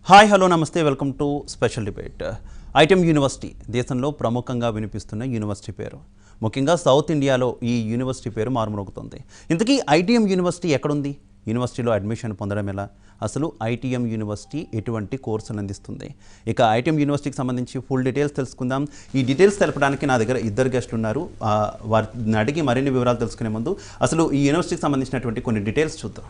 Hi hello నమస్తే welcome to special debate. Item university దేశంలో ప్రముఖంగా వినిపిస్తున్న యూనివర్సిటీ పేరు. ముఖ్యంగా సౌత్ ఇండియాలో ఈ యూనివర్సిటీ పేరు మారుమోగుతుంది. ఇంతకీ ఐటీఎం యూనివర్సిటీ ఎక్కడుంది? యూనివర్సిటీలో అడ్మిషన్ పొందడం ఎలా? అసలు ఐటీఎం యూనివర్సిటీ ఎటువంటి కోర్సులు అందిస్తుంది? ఇక ఐటీఎం యూనివర్సిటీకి సంబంధించి ఫుల్ డీటెయిల్స్ తెలుసుకుందాం. ఈ డీటెయిల్స్ తెలపడానికి నా దగ్గర ఇద్దరు గెస్టులు ఉన్నారు. వారిని అడిగి మరిన్ని వివరాలు తెలుసుకునే ముందు అసలు ఈ యూనివర్సిటీకి సంబంధించినటువంటి కొన్ని డీటెయిల్స్ చూద్దాం.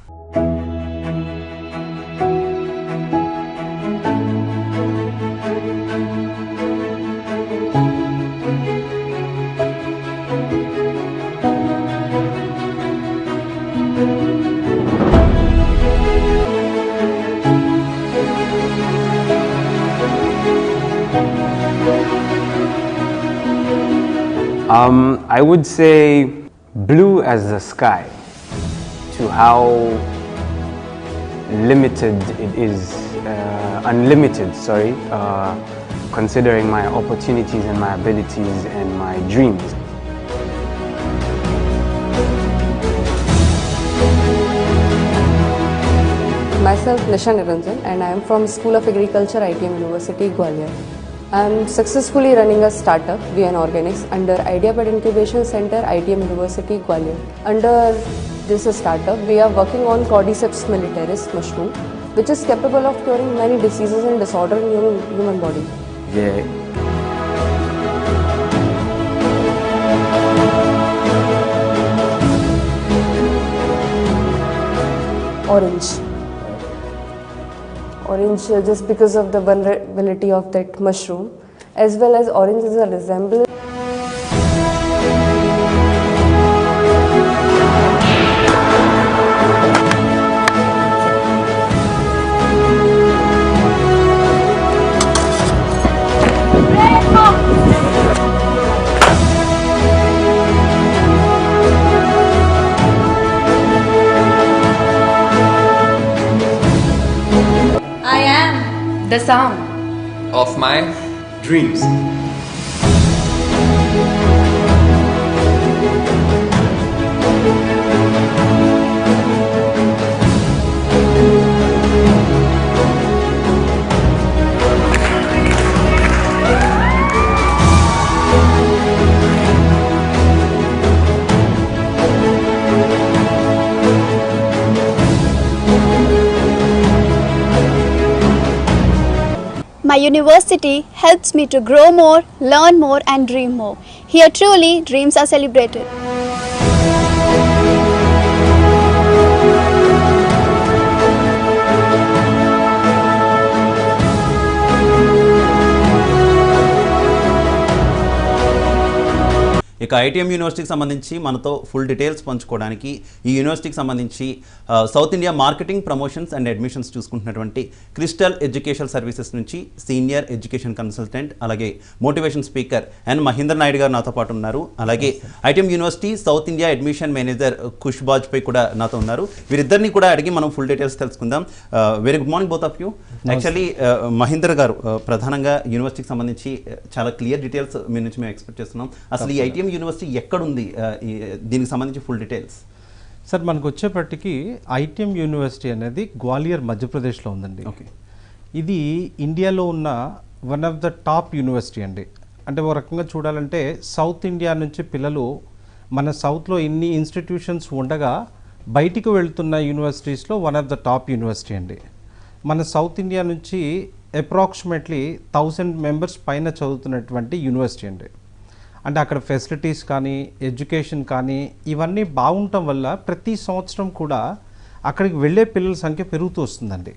I would say blue as the sky to how limited it is, unlimited, considering my opportunities and my abilities and my dreams. Myself Nisha Niranjan and I am from School of Agriculture, ITM University, Gwalior. I am successfully running a startup, VN Organics, under IdeaPad Incubation Center, ITM University, Gwalior. Under this startup, we are working on Cordyceps militaris mushroom, which is capable of curing many diseases and disorders in human body. Yeah. Orange just because of the vulnerability of that mushroom, as well as orange is a resemblance. I am the sound of my dreams. My university helps me to grow more, learn more and dream more. Here truly dreams are celebrated. ఇక ITM యూనివర్సిటీకి సంబంధించి మనతో full details పంచుకోవడానికి ఈ యూనివర్సిటీకి సంబంధించి south India marketing promotions and admissions చూసుకుంటున్నటువంటి crystal education services నుంచి సీనియర్ ఎడ్యుకేషన్ కన్సల్టెంట్ అలాగే motivation speaker and Mahender Naidu garu నాతో పాటు ఉన్నారు. అలాగే ITM university south India admission manager Khushbaz పై కూడా నాతో ఉన్నారు. వీరిద్దరిని కూడా అడిగి మనం ఫుల్ డీటెయిల్స్ తెలుసుకుందాం. Very good morning both of you. Actually Mahender garu, ప్రధానంగా యూనివర్సిటీకి సంబంధించి చాలా క్లియర్ డీటెయిల్స్ మీ నుంచి మేము ఎక్స్పెక్ట్ చేస్తున్నాం. అసలు ఈ ఐటీఎం యూనివర్సిటీ ఎక్కడుంది, దీనికి సంబంధించి ఫుల్ డీటెయిల్స్. సార్, మనకు వచ్చేపటికి ఐటీఎం యూనివర్సిటీ అనేది గ్వాలియర్ మధ్యప్రదేశ్లో ఉందండి. ఓకే, ఇది ఇండియాలో ఉన్న one of the top university అండి. అంటే ఒక రకంగా చూడాలంటే సౌత్ ఇండియా నుంచి పిల్లలు మన సౌత్లో ఎన్ని ఇన్స్టిట్యూషన్స్ ఉండగా బయటికి వెళ్తున్న యూనివర్సిటీస్లో one of the top university అండి. మన సౌత్ ఇండియా నుంచి అప్రాక్సిమేట్లీ 1000 మెంబర్స్ పైన చదువుతున్నటువంటి యూనివర్సిటీ అండి. అంటే అక్కడ ఫెసిలిటీస్ కానీ ఎడ్యుకేషన్ కానీ ఇవన్నీ బాగుండటం వల్ల ప్రతి సంవత్సరం కూడా అక్కడికి వెళ్ళే పిల్లల సంఖ్య పెరుగుతూ వస్తుందండి.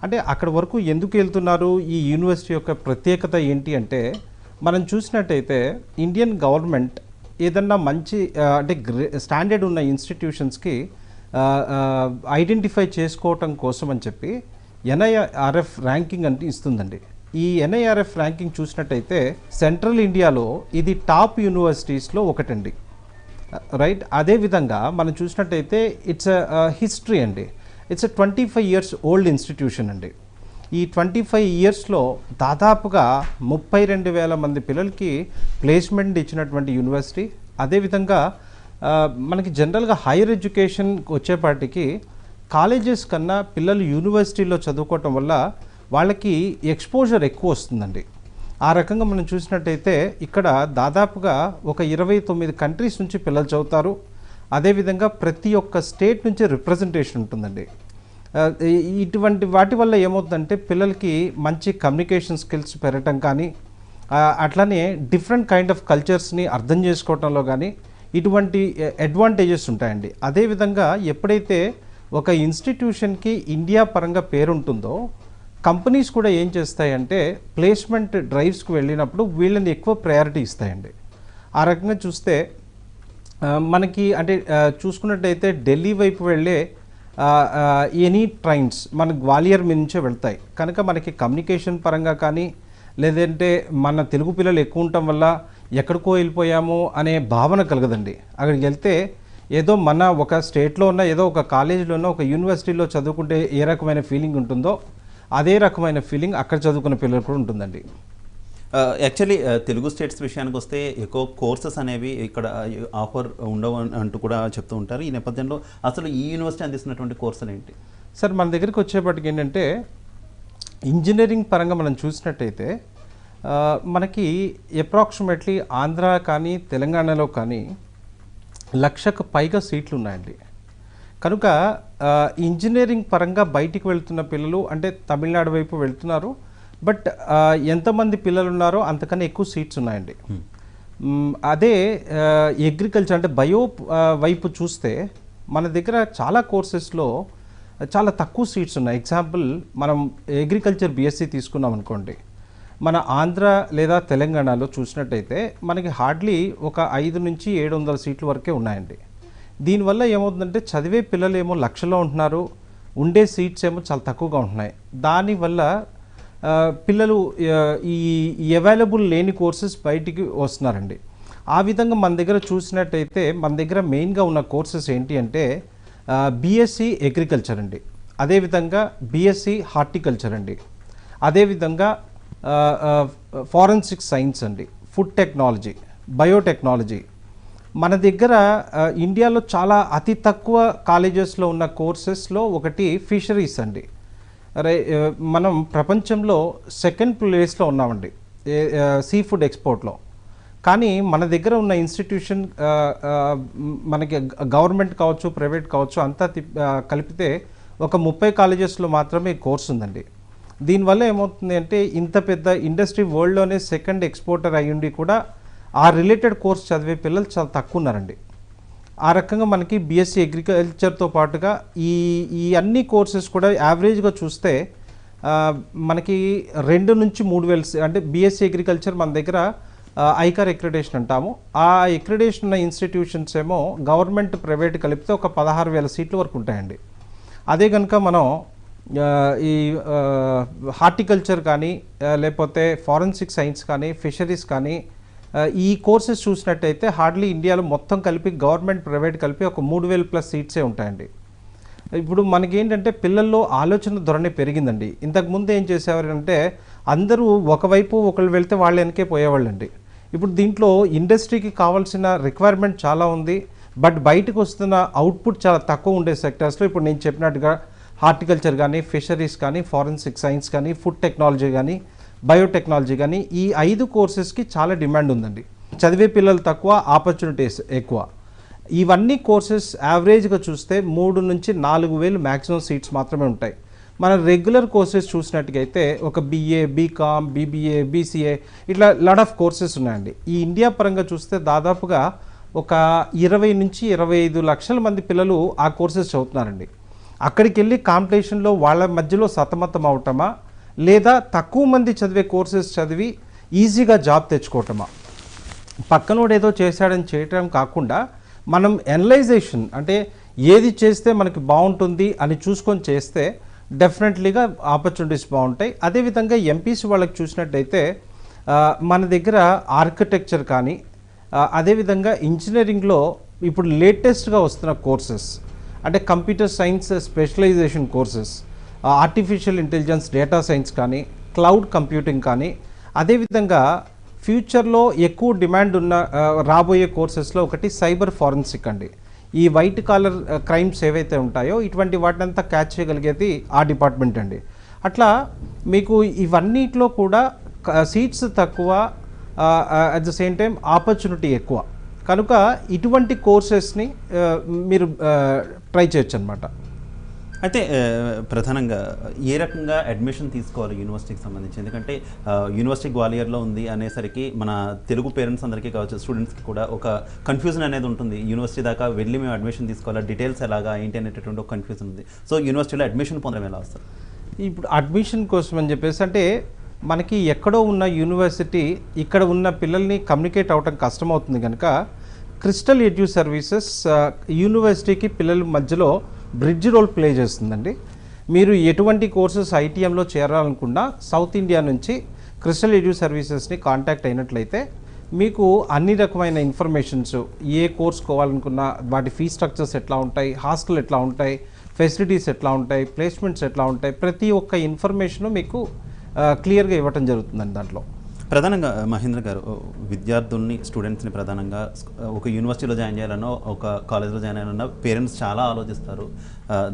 అంటే అక్కడ వరకు ఎందుకు వెళ్తున్నారు, ఈ యూనివర్సిటీ యొక్క ప్రత్యేకత ఏంటి అంటే, మనం చూసినట్టయితే ఇండియన్ గవర్నమెంట్ ఏదన్నా మంచి అంటే స్టాండర్డ్ ఉన్న ఇన్స్టిట్యూషన్స్కి ఐడెంటిఫై చేసుకోవటం కోసం అని చెప్పి ఎన్ఐఆర్ఎఫ్ ర్యాంకింగ్ అంటే ఇస్తుందండి. ఈ ఎన్ఐఆర్ఎఫ్ ర్యాంకింగ్ చూసినట్టయితే సెంట్రల్ ఇండియాలో ఇది టాప్ యూనివర్సిటీస్లో ఒకటండి, రైట్. అదేవిధంగా మనం చూసినట్టయితే ఇట్స్ హిస్టరీ అండి. ఇట్స్ 25 years ఓల్డ్ ఇన్స్టిట్యూషన్ అండి. ఈ 25 yearsలో దాదాపుగా 32,000 మంది పిల్లలకి ప్లేస్మెంట్ ఇచ్చినటువంటి యూనివర్సిటీ. అదేవిధంగా మనకి జనరల్గా హైయర్ ఎడ్యుకేషన్ వచ్చేపాటికి కాలేజెస్ కన్నా పిల్లలు యూనివర్సిటీలో చదువుకోవటం వల్ల వాళ్ళకి ఎక్స్పోజర్ ఎక్కువ వస్తుందండి. ఆ రకంగా మనం చూసినట్టయితే ఇక్కడ దాదాపుగా ఒక 29 కంట్రీస్ నుంచి పిల్లలు చదువుతారు. అదేవిధంగా ప్రతి ఒక్క స్టేట్ నుంచి రిప్రజెంటేషన్ ఉంటుందండి. ఇటువంటి వాటి వల్ల ఏమవుతుందంటే పిల్లలకి మంచి కమ్యూనికేషన్ స్కిల్స్ పెరగటం కానీ, అట్లానే డిఫరెంట్ కైండ్ ఆఫ్ కల్చర్స్ని అర్థం చేసుకోవటంలో కానీ ఇటువంటి అడ్వాంటేజెస్ ఉంటాయండి. అదేవిధంగా ఎప్పుడైతే ఒక ఇన్స్టిట్యూషన్కి ఇండియా పరంగా పేరుంటుందో కంపెనీస్ కూడా ఏం చేస్తాయంటే ప్లేస్మెంట్ డ్రైవ్స్కి వెళ్ళినప్పుడు వీళ్ళని ఎక్కువ ప్రయారిటీ ఇస్తాయండి. ఆ రకంగా చూస్తే మనకి అంటే చూసుకున్నట్టయితే ఢిల్లీ వైపు వెళ్ళే ఎనీ ట్రైన్స్ మన గ్వాలియర్ మీద నుంచే వెళ్తాయి కనుక మనకి కమ్యూనికేషన్ పరంగా కానీ, లేదంటే మన తెలుగు పిల్లలు ఎక్కువ ఉండటం వల్ల ఎక్కడికో వెళ్ళిపోయాము అనే భావన కలగదండి. అక్కడికి వెళ్తే ఏదో మన ఒక స్టేట్లో ఉన్న ఏదో ఒక కాలేజీలో ఉన్న ఒక యూనివర్సిటీలో చదువుకుంటే ఏ రకమైన ఫీలింగ్ ఉంటుందో అదే రకమైన ఫీలింగ్ అక్కడ చదువుకున్న పిల్లలు కూడా ఉంటుందండి. యాక్చువల్లీ తెలుగు స్టేట్స్ విషయానికి వస్తే ఎక్కువ కోర్సెస్ అనేవి ఇక్కడ ఆఫర్ ఉండవు అంటూ కూడా చెప్తూ ఉంటారు. ఈ నేపథ్యంలో అసలు ఈ యూనివర్సిటీ అందిస్తున్నటువంటి కోర్సులు ఏంటి సార్? మన దగ్గరికి వచ్చేప్పటికి ఏంటంటే ఇంజనీరింగ్ పరంగా మనం చూసినట్టయితే మనకి అప్రాక్సిమేట్లీ ఆంధ్ర కానీ తెలంగాణలో కానీ 1,00,000కు పైగా సీట్లు ఉన్నాయండి. కనుక ఇంజనీరింగ్ పరంగా బయటికి వెళ్తున్న పిల్లలు అంటే తమిళనాడు వైపు వెళ్తున్నారు. బట్ ఎంతమంది పిల్లలు ఉన్నారో అంతకన్నా ఎక్కువ సీట్స్ ఉన్నాయండి. అదే అగ్రికల్చర్ అంటే బయో వైపు చూస్తే మన దగ్గర చాలా కోర్సెస్లో చాలా తక్కువ సీట్స్ ఉన్నాయి. ఎగ్జాంపుల్ మనం అగ్రికల్చర్ బీఎస్సీ తీసుకున్నాం అనుకోండి, మన ఆంధ్ర లేదా తెలంగాణలో చూసినట్టయితే మనకి హార్డ్లీ ఒక 500 నుంచి 700 సీట్ల వరకే ఉన్నాయండి. దీనివల్ల ఏమవుతుందంటే చదివే పిల్లలు ఏమో లక్షలో ఉంటున్నారు, ఉండే సీట్స్ ఏమో చాలా తక్కువగా ఉంటున్నాయి. దానివల్ల పిల్లలు ఈ అవైలబుల్ లేని కోర్సెస్ బయటికి వస్తున్నారండి. ఆ విధంగా మన దగ్గర చూసినట్టయితే మన దగ్గర మెయిన్గా ఉన్న కోర్సెస్ ఏంటి అంటే బీఎస్సీ అగ్రికల్చర్ అండి, అదేవిధంగా బీఎస్సీ హార్టికల్చర్ అండి, అదేవిధంగా ఫారెన్సిక్ సైన్స్ అండి, ఫుడ్ టెక్నాలజీ, బయోటెక్నాలజీ. మన దగ్గర ఇండియాలో చాలా అతి తక్కువ కాలేజెస్లో ఉన్న కోర్సెస్లో ఒకటి ఫిషరీస్ అండి. మనం ప్రపంచంలో 2nd ప్లేస్లో ఉన్నామండి సీ ఫుడ్ ఎక్స్పోర్ట్లో. కానీ మన దగ్గర ఉన్న ఇన్స్టిట్యూషన్ మనకి గవర్నమెంట్ కావచ్చు, ప్రైవేట్ కావచ్చు, అంతా కలిపితే ఒక 30 కాలేజెస్లో మాత్రమే కోర్స్ ఉందండి. దీనివల్ల ఏమవుతుంది అంటే ఇంత పెద్ద ఇండస్ట్రీ వరల్డ్లోనే 2nd ఎక్స్పోర్టర్ అయ్యుండి కూడా ఆ రిలేటెడ్ కోర్స్ చదివే పిల్లలు చాలా తక్కువ ఉన్నారండి. ఆ రకంగా మనకి బీఎస్సీ అగ్రికల్చర్తో పాటుగా ఈ అన్ని కోర్సెస్ కూడా యావరేజ్గా చూస్తే మనకి 2 నుంచి 3,000 అంటే బీఎస్సీ అగ్రికల్చర్ మన దగ్గర ఐకార్ అక్రిడేషన్ అంటాము. ఆ అక్రిడేషన్ ఉన్న ఇన్స్టిట్యూషన్స్ ఏమో గవర్నమెంట్ ప్రైవేట్ కలిపితే ఒక 16,000 సీట్ల వరకు ఉంటాయండి. అదే కనుక మనం ఈ హార్టికల్చర్ కానీ లేకపోతే ఫారెన్సిక్ సైన్స్ కానీ ఫిషరీస్ కానీ ఈ కోర్సెస్ చూసినట్టయితే హార్డ్లీ ఇండియాలో మొత్తం కలిపి గవర్నమెంట్ ప్రైవేట్ కలిపి ఒక 3,000+ సీట్సే ఉంటాయండి. ఇప్పుడు మనకేంటంటే పిల్లల్లో ఆలోచన ధోరణి పెరిగిందండి. ఇంతకుముందు ఏం చేసేవారంటే అందరూ ఒకవైపు ఒకళ్ళు వెళ్తే వాళ్ళు వెనకే పోయేవాళ్ళండి. ఇప్పుడు దీంట్లో ఇండస్ట్రీకి కావాల్సిన రిక్వైర్మెంట్ చాలా ఉంది, బట్ బయటకు వస్తున్న అవుట్పుట్ చాలా తక్కువ ఉండే సెక్టర్స్లో ఇప్పుడు నేను చెప్పినట్టుగా హార్టికల్చర్ కానీ ఫిషరీస్ కానీ ఫారెన్సిక్ సైన్స్ కానీ ఫుడ్ టెక్నాలజీ కానీ బయోటెక్నాలజీ కానీ ఈ 5 కోర్సెస్కి చాలా డిమాండ్ ఉందండి. చదివే పిల్లలు తక్కువ, ఆపర్చునిటీస్ ఎక్కువ. ఇవన్నీ కోర్సెస్ యావరేజ్గా చూస్తే 3 నుంచి 4,000 మ్యాక్సిమం సీట్స్ మాత్రమే ఉంటాయి. మన రెగ్యులర్ కోర్సెస్ చూసినట్టుగైతే ఒక BA, BCom, BBA, BCA ఇట్లా లాట్ ఆఫ్ కోర్సెస్ ఉన్నాయండి. ఈ ఇండియా పరంగా చూస్తే దాదాపుగా ఒక 20 నుంచి 25 లక్షల మంది పిల్లలు ఆ కోర్సెస్ చదువుతున్నారండి. అక్కడికి వెళ్ళి కాంపిటీషన్లో వాళ్ళ మధ్యలో సతమతం అవటమా, లేదా తక్కువ మంది చదివే కోర్సెస్ చదివి ఈజీగా జాబ్ తెచ్చుకోవటమా? పక్కనోడు ఏదో చేశాడని చేయటం కాకుండా మనం ఎనలైజేషన్ అంటే ఏది చేస్తే మనకి బాగుంటుంది అని చూసుకొని చేస్తే డెఫినెట్లీగా ఆపర్చునిటీస్ బాగుంటాయి. అదేవిధంగా ఎంపీసీ వాళ్ళకి చూసినట్టయితే మన దగ్గర ఆర్కిటెక్చర్ కానీ అదేవిధంగా ఇంజనీరింగ్లో ఇప్పుడు లేటెస్ట్గా వస్తున్న కోర్సెస్ అంటే computer science specialisation courses, artificial intelligence data science కానీ క్లౌడ్ కంప్యూటింగ్ కానీ అదేవిధంగా ఫ్యూచర్లో ఎక్కువ డిమాండ్ ఉన్న రాబోయే కోర్సెస్లో ఒకటి సైబర్ ఫారెన్సిక్ అండి. ఈ వైట్ కాలర్ క్రైమ్స్ ఏవైతే ఉంటాయో ఇటువంటి వాటినంతా క్యాచ్ చేయగలిగేది ఆ డిపార్ట్మెంట్ అండి. అట్లా మీకు ఇవన్నిట్లో కూడా సీట్స్ తక్కువ, at the same time opportunity ఎక్కువ. కనుక ఇటువంటి కోర్సెస్ని మీరు ట్రై చేయొచ్చు అనమాట. అయితే ప్రధానంగా ఏ రకంగా అడ్మిషన్ తీసుకోవాలి యూనివర్సిటీకి సంబంధించి? ఎందుకంటే యూనివర్సిటీ గ్వాలియర్లో ఉంది అనేసరికి మన తెలుగు పేరెంట్స్ అందరికీ కావచ్చు, స్టూడెంట్స్కి కూడా ఒక కన్ఫ్యూజన్ అనేది ఉంటుంది. యూనివర్సిటీ దాకా వెళ్ళి మేము అడ్మిషన్ తీసుకోవాలా, డీటెయిల్స్ ఎలాగా ఏంటి అనేటటువంటి ఒక కన్ఫ్యూజన్ ఉంది. సో యూనివర్సిటీలో అడ్మిషన్ పొందడం ఎలా వస్తారు? ఇప్పుడు అడ్మిషన్ కోసం అని చెప్పేసి అంటే మనకి ఎక్కడో ఉన్న యూనివర్సిటీ ఇక్కడ ఉన్న పిల్లల్ని కమ్యూనికేట్ అవ్వటం కష్టమవుతుంది కనుక క్రిస్టల్ ఎడ్యూ సర్వీసెస్ యూనివర్సిటీకి పిల్లల మధ్యలో బ్రిడ్జ్ రోల్ ప్లే చేస్తుందండి. మీరు ఎటువంటి కోర్సెస్ ఐటీఎంలో చేరాలనుకున్నా సౌత్ ఇండియా నుంచి క్రిస్టల్ ఎడ్యూ సర్వీసెస్ని కాంటాక్ట్ అయినట్లయితే మీకు అన్ని రకమైన ఇన్ఫర్మేషన్స్, ఏ కోర్స్ కోవాలనుకున్నా వాటి ఫీ స్ట్రక్చర్స్ ఎట్లా ఉంటాయి, హాస్టల్ ఎట్లా ఉంటాయి, ఫెసిలిటీస్ ఎట్లా ఉంటాయి, ప్లేస్మెంట్స్ ఎట్లా ఉంటాయి, ప్రతి ఒక్క ఇన్ఫర్మేషను మీకు క్లియర్గా ఇవ్వటం జరుగుతుందండి. దాంట్లో ప్రధానంగా మహేంద్ర గారు, విద్యార్థుల్ని స్టూడెంట్స్ని ప్రధానంగా ఒక యూనివర్సిటీలో జాయిన్ చేయాలనో ఒక కాలేజ్లో జాయిన్ అయ్యాలన్నా పేరెంట్స్ చాలా ఆలోచిస్తారు.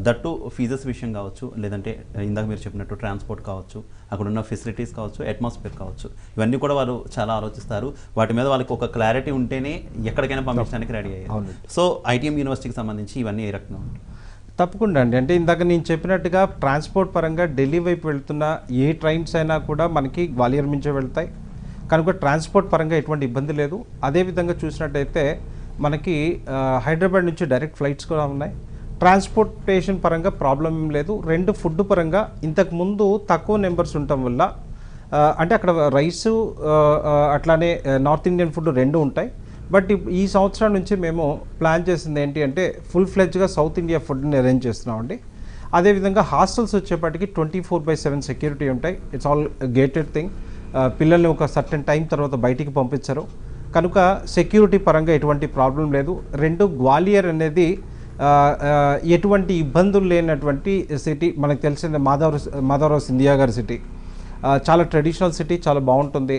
దట్టు ఫీజెస్ విషయం కావచ్చు, లేదంటే ఇందాక మీరు చెప్పినట్టు ట్రాన్స్పోర్ట్ కావచ్చు, అక్కడ ఉన్న ఫెసిలిటీస్ కావచ్చు, అట్మాస్ఫియర్ కావచ్చు, ఇవన్నీ కూడా వాళ్ళు చాలా ఆలోచిస్తారు. వాటి మీద వాళ్ళకి ఒక క్లారిటీ ఉంటేనే ఎక్కడికైనా పంపించడానికి రెడీ అయ్యారు. సో ఐటీఎం యూనివర్సిటీకి సంబంధించి ఇవన్నీ ఏ రకంగా ఉంటాయి? తప్పకుండా అండి. అంటే ఇందాక నేను చెప్పినట్టుగా ట్రాన్స్పోర్ట్ పరంగా ఢిల్లీ వైపు వెళ్తున్న ఏ ట్రైన్స్ అయినా కూడా మనకి గ్వాలియర్ నుంచే వెళ్తాయి కనుక ట్రాన్స్పోర్ట్ పరంగా ఎటువంటి ఇబ్బంది లేదు. అదేవిధంగా చూసినట్టయితే మనకి హైదరాబాద్ నుంచి డైరెక్ట్ ఫ్లైట్స్ కూడా ఉన్నాయి. ట్రాన్స్పోర్టేషన్ పరంగా ప్రాబ్లం ఏం లేదు. రెండు ఫుడ్ పరంగా ఇంతకుముందు తక్కువ నెంబర్స్ ఉండటం వల్ల అంటే అక్కడ రైసు అట్లానే నార్త్ ఇండియన్ ఫుడ్ రెండు ఉంటాయి. బట్ ఈ సంవత్సరం నుంచి మేము ప్లాన్ చేసింది ఏంటి అంటే ఫుల్ ఫ్లెడ్జ్గా సౌత్ ఇండియా ఫుడ్ని అరేంజ్ చేస్తున్నామండి. అదేవిధంగా హాస్టల్స్ వచ్చేప్పటికి 24/7 సెక్యూరిటీ ఉంటాయి. It's all gated thing. పిల్లల్ని ఒక సర్టెన్ టైం తర్వాత బయటికి పంపించరు కనుక సెక్యూరిటీ పరంగా ఎటువంటి ప్రాబ్లం లేదు. రెండు గ్వాలియర్ అనేది ఎటువంటి ఇబ్బందులు లేనటువంటి సిటీ. మనకు తెలిసిందే మాధవరావు సింధియా గారి సిటీ చాలా ట్రెడిషనల్ సిటీ, చాలా బాగుంటుంది.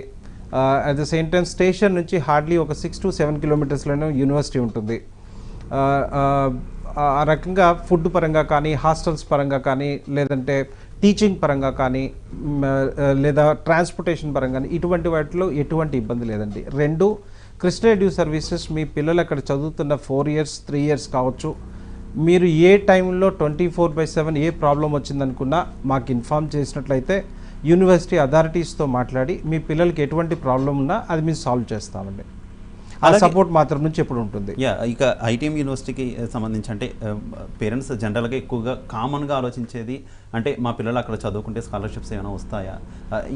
At the same time station నుంచి హార్డ్లీ ఒక 6 to 7 కిలోమీటర్స్లోనే యూనివర్సిటీ ఉంటుంది. ఆ రకంగా ఫుడ్ పరంగా కానీ, హాస్టల్స్ పరంగా కానీ, లేదంటే టీచింగ్ పరంగా కానీ, లేదా ట్రాన్స్పోర్టేషన్ పరంగా కానీ ఇటువంటి వాటిలో ఎటువంటి ఇబ్బంది లేదండి. రెండు క్రిస్టల్ ఎడ్యూ సర్వీసెస్ మీ పిల్లలు అక్కడ చదువుతున్న 4 years 3 years కావచ్చు, మీరు ఏ టైంలో 24/7 ఏ ప్రాబ్లం వచ్చిందనుకున్నా మాకు ఇన్ఫామ్ చేసినట్లయితే యూనివర్సిటీ అథారిటీస్తో మాట్లాడి మీ పిల్లలకి ఎటువంటి ప్రాబ్లం ఉన్నా అది మేము సాల్వ్ చేస్తామండి. ఆ సపోర్ట్ మాత్రం నుంచి ఎప్పుడు ఉంటుంది. ఇక ఐటీఎం యూనివర్సిటీకి సంబంధించి అంటే పేరెంట్స్ జనరల్గా ఎక్కువగా కామన్గా ఆలోచించేది అంటే మా పిల్లలు అక్కడ చదువుకుంటే స్కాలర్షిప్స్ ఏమైనా వస్తాయా,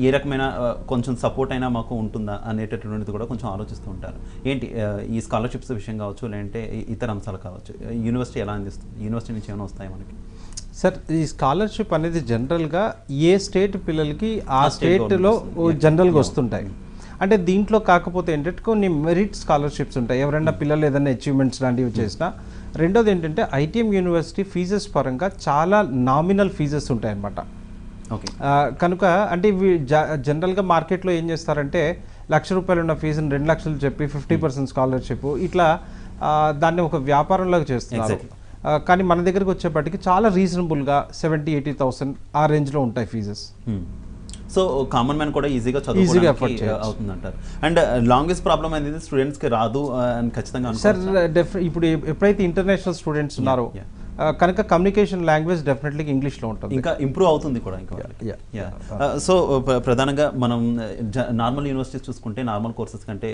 ఏ రకమైన కొంచెం సపోర్ట్ అయినా మాకు ఉంటుందా అనేటటువంటిది కూడా కొంచెం ఆలోచిస్తూ ఉంటారు. ఏంటి ఈ స్కాలర్షిప్స్ విషయం కావచ్చు, లేదంటే ఇతర అంశాలు కావచ్చు, యూనివర్సిటీ ఎలా అందిస్తుంది? యూనివర్సిటీ నుంచి ఏమైనా వస్తాయి మనకి? సార్, ఈ స్కాలర్షిప్ అనేది జనరల్గా ఏ స్టేట్ పిల్లలకి ఆ స్టేట్లో జనరల్గా వస్తుంటాయి. అంటే దీంట్లో కాకపోతే ఏంటంటే కొన్ని మెరిట్ స్కాలర్షిప్స్ ఉంటాయి, ఎవరైనా పిల్లలు ఏదైనా అచీవ్మెంట్స్ లాంటివి చేసినా. రెండోది ఏంటంటే ఐటీఎం యూనివర్సిటీ ఫీజెస్ పరంగా చాలా నామినల్ ఫీజెస్ ఉంటాయన్నమాట. ఓకే. కనుక అంటే ఇవి జనరల్గా మార్కెట్లో ఏం చేస్తారంటే ₹1,00,000 ఉన్న ఫీజుని 2 లక్షలు చెప్పి 50% స్కాలర్షిప్ ఇట్లా దాన్ని ఒక వ్యాపారంలాగా చేస్తున్నారు. కానీ మన దగ్గరికి వచ్చేప్పటికి చాలా రీజనబుల్గా 70,000-80,000 ఆ రేంజ్లో ఉంటాయి ఫీజెస్. సో కామన్ మ్యాన్ కూడా ఈజీగా చదువుకోవడానికి అవుతుంది అంటారు. అండ్ లాంగ్వేజ్ ప్రాబ్లం అనేది స్టూడెంట్స్కి రాదు అని ఖచ్చితంగా సార్. ఇప్పుడు ఎప్పుడైతే ఇంటర్నేషనల్ స్టూడెంట్స్ ఉన్నారో కనుక కమ్యూనికేషన్ లాంగ్వేజ్ డెఫినెట్లీ ఇంగ్లీష్లో ఉంటుంది, ఇంకా ఇంప్రూవ్ అవుతుంది కూడా ఇంకా. సో ప్రధానంగా మనం నార్మల్ యూనివర్సిటీస్ చూసుకుంటే నార్మల్ కోర్సెస్ కంటే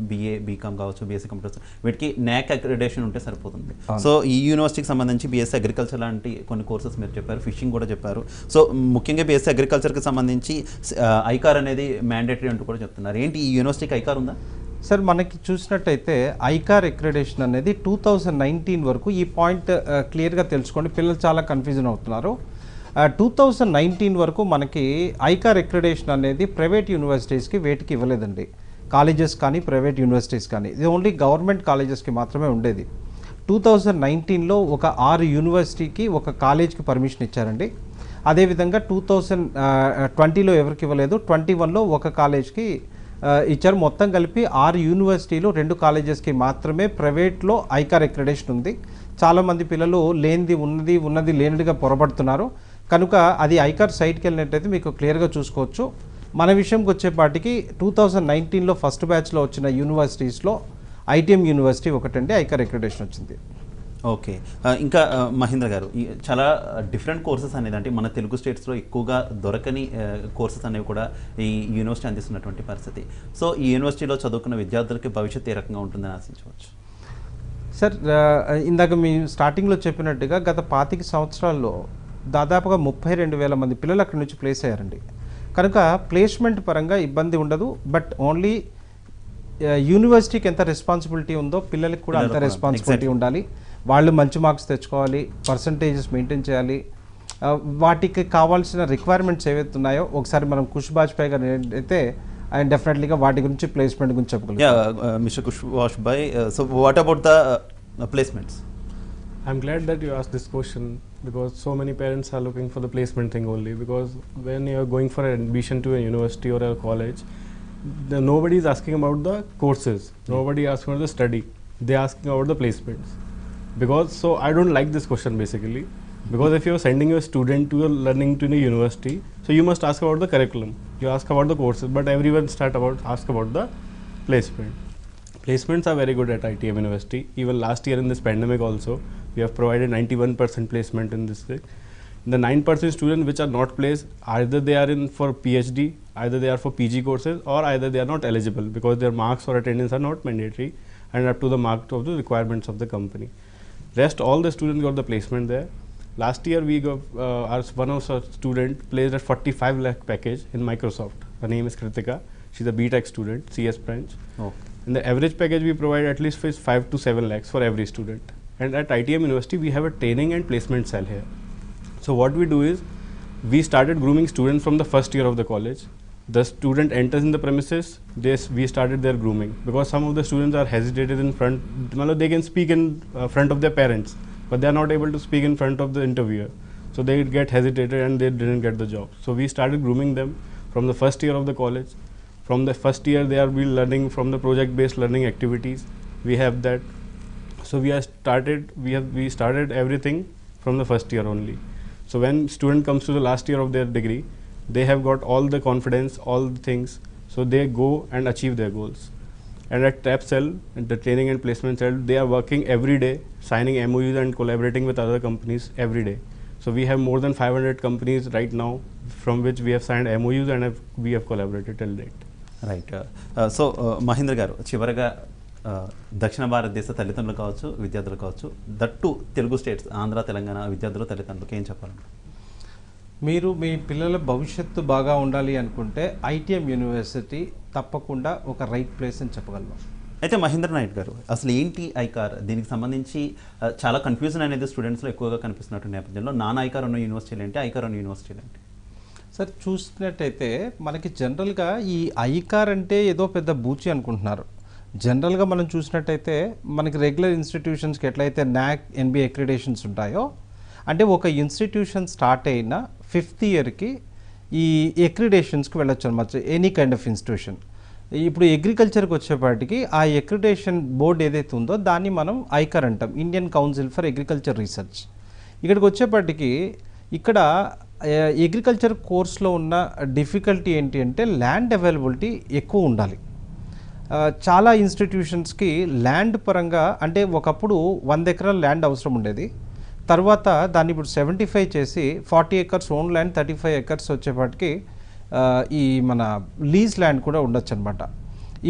BA BCom కావచ్చు, BSc కంప్యూటర్స్ వీటికి NAC అక్రిడేషన్ ఉంటే సరిపోతుంది. సో ఈ యూనివర్సిటీకి సంబంధించి BSc అగ్రికల్చర్ లాంటి కొన్ని కోర్సెస్ మీరు చెప్పారు, ఫిషింగ్ కూడా చెప్పారు. సో ముఖ్యంగా BSc అగ్రికల్చర్కి సంబంధించి ఐకార్ అనేది మ్యాండేటరీ అంటూ కూడా చెప్తున్నారు. ఏంటి ఈ యూనివర్సిటీకి ఐకార్ ఉందా? సార్, మనకి చూసినట్టయితే ఐకార్ అక్రిడేషన్ అనేది 2019 వరకు, ఈ పాయింట్ క్లియర్గా తెలుసుకోండి, పిల్లలు చాలా కన్ఫ్యూజన్ అవుతున్నారు. 2019 వరకు మనకి ఐకార్ అక్రిడేషన్ అనేది ప్రైవేట్ యూనివర్సిటీస్కి వేటికి ఇవ్వలేదండి. కాలేజెస్ కానీ ప్రైవేట్ యూనివర్సిటీస్ కానీ, ఇది ఓన్లీ గవర్నమెంట్ కాలేజెస్కి మాత్రమే ఉండేది. 2019లో ఒక 6 యూనివర్సిటీకి ఒక కాలేజ్కి పర్మిషన్ ఇచ్చారండి. అదేవిధంగా 2020లో ఎవరికి ఇవ్వలేదు, 21లో ఒక కాలేజ్కి ఇచ్చారు. మొత్తం కలిపి 6 యూనివర్సిటీలు 2 కాలేజెస్కి మాత్రమే ప్రైవేట్లో ఐకార్ అక్రిడేషన్ ఉంది. చాలామంది పిల్లలు లేనిది ఉన్నది లేనిదిగా పొరపడుతున్నారు. కనుక అది ఐకార్ సైట్కి వెళ్ళినట్టయితే మీకు క్లియర్గా చూసుకోవచ్చు. మన విషయంకి వచ్చేపాటికి 2019లో ఫస్ట్ బ్యాచ్లో వచ్చిన యూనివర్సిటీస్లో ఐటీఎం యూనివర్సిటీ ఒకటండి ఐకార్ అక్రిడిటేషన్ వచ్చింది. ఓకే, ఇంకా మహేంద్ర గారు, చాలా డిఫరెంట్ కోర్సెస్ అనేది అంటే మన తెలుగు స్టేట్స్లో ఎక్కువగా దొరకని కోర్సెస్ అనేవి కూడా ఈ యూనివర్సిటీ అందిస్తున్నటువంటి పరిస్థితి. సో ఈ యూనివర్సిటీలో చదువుకున్న విద్యార్థులకి భవిష్యత్తు ఏ రకంగా ఉంటుందని ఆశించవచ్చు? సార్, ఇందాక మీ స్టార్టింగ్లో చెప్పినట్టుగా గత 25 సంవత్సరాల్లో దాదాపుగా 32,000 మంది పిల్లలు అక్కడి నుంచి ప్లేస్ అయ్యారండి. కనుక ప్లేస్మెంట్ పరంగా ఇబ్బంది ఉండదు. బట్ ఓన్లీ యూనివర్సిటీకి ఎంత రెస్పాన్సిబిలిటీ ఉందో పిల్లలకి కూడా అంత రెస్పాన్సిబిలిటీ ఉండాలి. వాళ్ళు మంచి మార్క్స్ తెచ్చుకోవాలి, పర్సంటేజెస్ మెయింటైన్ చేయాలి. వాటికి కావాల్సిన రిక్వైర్మెంట్స్ ఏవైతే ఉన్నాయో ఒకసారి మనం కుష్ బాజ్పేయి గారు అయితే ఆయన డెఫినెట్లీగా వాటి గురించి ప్లేస్మెంట్ గురించి చెప్పగలుగుతాం. Mister Kush Bajpai, so what about the placements? I'm glad that you asked this question because so many parents are looking for the placement thing only, because when you are going for admission to a university or a college, nobody is asking about the courses, nobody asking about the study, they are asking about the placements. Because so I don't like this question basically, because if you are sending your student to learning to a university, so you must ask about the curriculum, you ask about the courses, but everyone ask about the placement. Placements are very good at ITM University. Even last year in this pandemic also, we have provided 91% placement in this thing. The 9% students which are not placed, either they are in for PhD, either they are for PG courses, or either they are not eligible because their marks or attendance are not mandatory and up to the mark of the requirements of the company. Rest all the students got the placement there. Last year we got one of our student placed at 45 lakh package in Microsoft. Her name is Kritika. She's a BTech student, CS branch. In the average package we provide at least 5 to 7 lakhs for every student. And at ITM University we have a training and placement cell here. So what we do is, we started grooming students from the first year of the college. The student enters in the premises, we started their grooming, because some of the students are hesitated in front, they can speak in front of their parents, but they are not able to speak in front of the interviewer. So they get hesitated and they didn't get the job. So we started grooming them from the first year of the college. From the first year they are learning from the project based learning activities. We have that. So we started everything from the first year only. So when student comes to the last year of their degree, they have got all the confidence, all the things, so they go and achieve their goals. And at TAP Cell, at the training and placement cell, they are working every day, signing MOUs and collaborating with other companies every day. So we have more than 500 companies right now from which we have signed MOUs and we have collaborated till date. Right. So Mahendra garu, చివరగా దక్షిణ భారతదేశ తల్లిదండ్రులు కావచ్చు, విద్యార్థులు కావచ్చు, that Telugu states Andhra Telangana విద్యార్థులు తల్లిదండ్రులకు ఏం చెప్పాలండి? మీరు మీ పిల్లల భవిష్యత్తు బాగా ఉండాలి అనుకుంటే ఐటీఎం యూనివర్సిటీ తప్పకుండా ఒక రైట్ ప్లేస్ అని చెప్పగలను. అయితే మహేంద్ర నాయుడు గారు, అసలు ఏంటి ఐకార్? దీనికి సంబంధించి చాలా కన్ఫ్యూజన్ అనేది స్టూడెంట్స్లో ఎక్కువగా కనిపిస్తున్నటువంటి నేపథ్యంలో నాన్ ఐకార్ ఉన్న యూనివర్సిటీలు ఏంటి, ఐకార్ ఉన్న యూనివర్సిటీలు ఏంటి? సార్, చూసినట్టయితే మనకి జనరల్గా ఈ ఐకార్ అంటే ఏదో పెద్ద బూచి అనుకుంటున్నారు. జనరల్గా మనం చూసినట్టయితే మనకి రెగ్యులర్ ఇన్స్టిట్యూషన్స్కి ఎట్లయితే NAAC NBA అక్రిడేషన్స్ ఉంటాయో, అంటే ఒక ఇన్స్టిట్యూషన్ స్టార్ట్ అయిన 5th ఇయర్కి ఈ అక్రిడేషన్స్కి వెళ్ళొచ్చు అనమాట, ఎనీ కైండ్ ఆఫ్ ఇన్స్టిట్యూషన్. ఇప్పుడు అగ్రికల్చర్కి వచ్చేపాటికి ఆ అక్రిడేషన్ బోర్డు ఏదైతే ఉందో దాన్ని మనం ఐకార్ అంటాం, Indian council for agriculture research. ఇక్కడికి వచ్చేపాటికి ఇక్కడ అగ్రికల్చర్ కోర్స్లో ఉన్న డిఫికల్టీ ఏంటి అంటే ల్యాండ్ అవైలబిలిటీ ఎక్కువ ఉండాలి. చాలా ఇన్స్టిట్యూషన్స్కి ల్యాండ్ పరంగా అంటే ఒకప్పుడు 100 ఎకరాల ల్యాండ్ అవసరం ఉండేది. తర్వాత దాన్ని ఇప్పుడు 75 చేసి 40 acres ఓన్ ల్యాండ్, 35 acres వచ్చేపాటికి ఈ మన లీజ్ ల్యాండ్ కూడా ఉండొచ్చు అనమాట.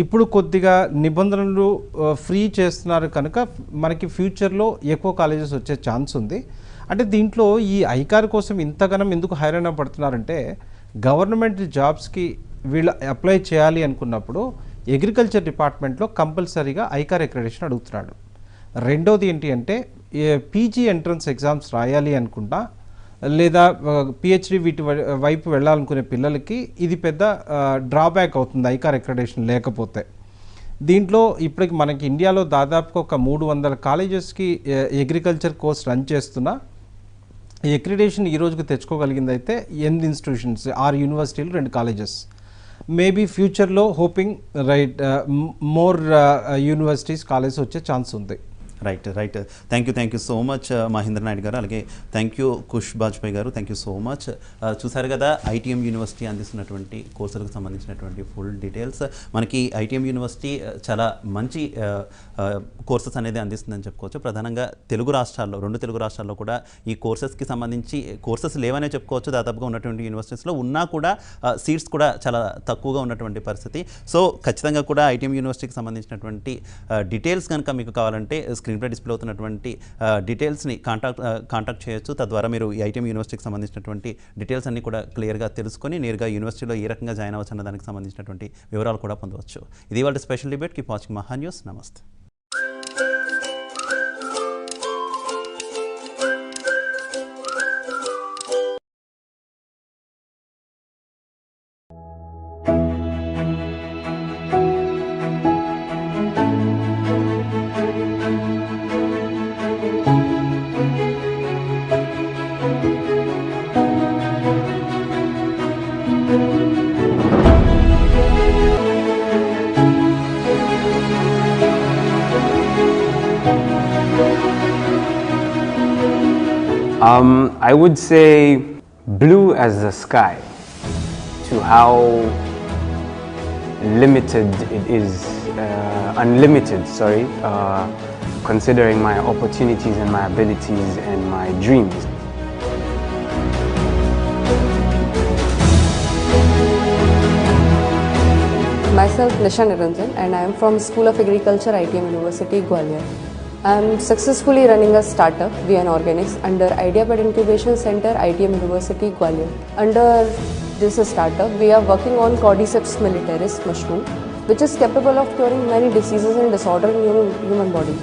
ఇప్పుడు కొద్దిగా నిబంధనలు ఫ్రీ చేస్తున్నారు కనుక మనకి ఫ్యూచర్లో ఎక్కువ కాలేజెస్ వచ్చే ఛాన్స్ ఉంది. అంటే దీంట్లో ఈ ఐకార్ కోసం ఇంతగానం ఎందుకు హైరాణ పడుతున్నారంటే, గవర్నమెంట్ జాబ్స్కి వీళ్ళు అప్లై చేయాలి అనుకున్నప్పుడు అగ్రికల్చర్ డిపార్ట్మెంట్లో కంపల్సరీగా ఐకార్ అక్రిడిటేషన్ అడుగుతున్నాడు. రెండోది ఏంటి అంటే పీజీ ఎంట్రన్స్ ఎగ్జామ్స్ రాయాలి అనుకుంటా లేదా పిహెచ్డి వీటి వైపు వెళ్ళాలనుకునే పిల్లలకి ఇది పెద్ద డ్రాబ్యాక్ అవుతుంది ఐకార్ అక్రిడిటేషన్ లేకపోతే. దీంట్లో ఇప్పటికి మనకి ఇండియాలో దాదాపుగా ఒక 300 కాలేజెస్కి అగ్రికల్చర్ కోర్స్ రన్ చేస్తున్నా ఈ అక్రిడిటేషన్ ఈ రోజుకి తెచ్చుకోగలిగింది అయితే 8 ఇన్స్టిట్యూషన్స్, 6 యూనివర్సిటీలు, 2 కాలేజెస్. మేబీ ఫ్యూచర్లో హోపింగ్ మోర్ యూనివర్సిటీస్ కాలేజెస్ వచ్చే ఛాన్స్ ఉంది. Right thank you so much Mahendra Naidu garu, అలాగే థ్యాంక్ యూ కుష్ బాజ్పేయి గారు, థ్యాంక్ యూ సో మచ్. చూసారు కదా ఐటీఎం యూనివర్సిటీ అందిస్తున్నటువంటి కోర్సులకు సంబంధించినటువంటి ఫుల్ డీటెయిల్స్. మనకి ఐటీఎం యూనివర్సిటీ చాలా మంచి కోర్సెస్ అనేది అందిస్తుందని చెప్పుకోవచ్చు. ప్రధానంగా తెలుగు రాష్ట్రాల్లో, 2 తెలుగు రాష్ట్రాల్లో కూడా ఈ కోర్సెస్కి సంబంధించి కోర్సెస్ లేవనే చెప్పుకోవచ్చు. దాదాపుగా ఉన్నటువంటి యూనివర్సిటీస్లో ఉన్నా కూడా సీట్స్ కూడా చాలా తక్కువగా ఉన్నటువంటి పరిస్థితి. సో ఖచ్చితంగా కూడా ఐటీఎం యూనివర్సిటీకి సంబంధించినటువంటి డీటెయిల్స్ కనుక మీకు కావాలంటే స్క్రీన్ పై డిస్ప్లే అవుతున్నటువంటి డీటెయిల్స్ని కాంటాక్ట్ చేయొచ్చు. తద్వారా మీరు ఈ ఐటీఎం యూనివర్సిటీకి సంబంధించినటువంటి డీటెయిల్స్ అన్ని కూడా క్లియర్గా తెలుసుకొని నేరుగా యూనివర్సిటీలో ఏ రకంగా జాయిన్ అవ్వచ్చు అన్న దానికి సంబంధించినటువంటి వివరాలు కూడా పొందవచ్చు. ఇది వాళ్ళ స్పెషల్ డిబేట్. కీప్ వాచింగ్ మహా న్యూస్. నమస్తే. I would say blue as the sky, to how limited it is, unlimited, considering my opportunities and my abilities and my dreams. Myself Nisha Niranjan, and I am from School of Agriculture, ITM University, Gwalior. I am successfully running a startup, VN Organics, under IdeaPad Incubation Center, ITM University, Gwalior. Under this startup, we are working on Cordyceps militaris mushroom, which is capable of curing many diseases and disorders in human body.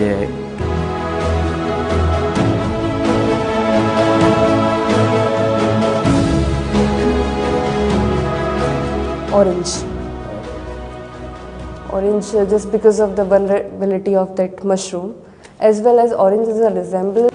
Yeah. Orange just because of the vulnerability of that mushroom, as well as orange is a resemblance.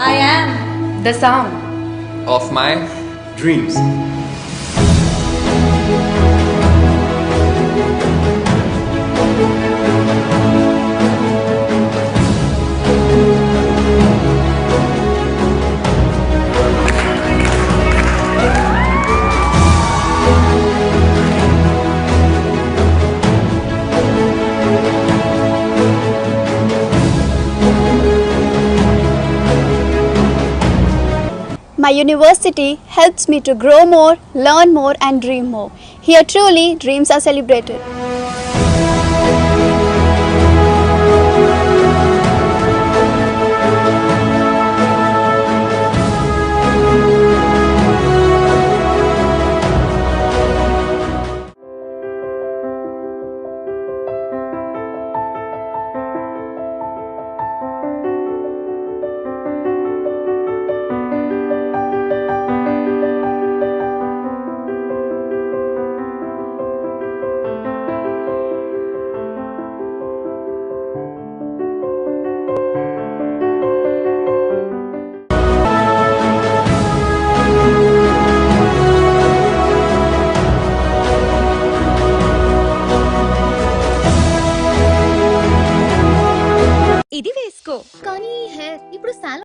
I am the sound of my dreams. My university helps me to grow more, learn more and dream more. Here truly dreams are celebrated. ఇది వేసుకో కానీ hair ఇప్పుడు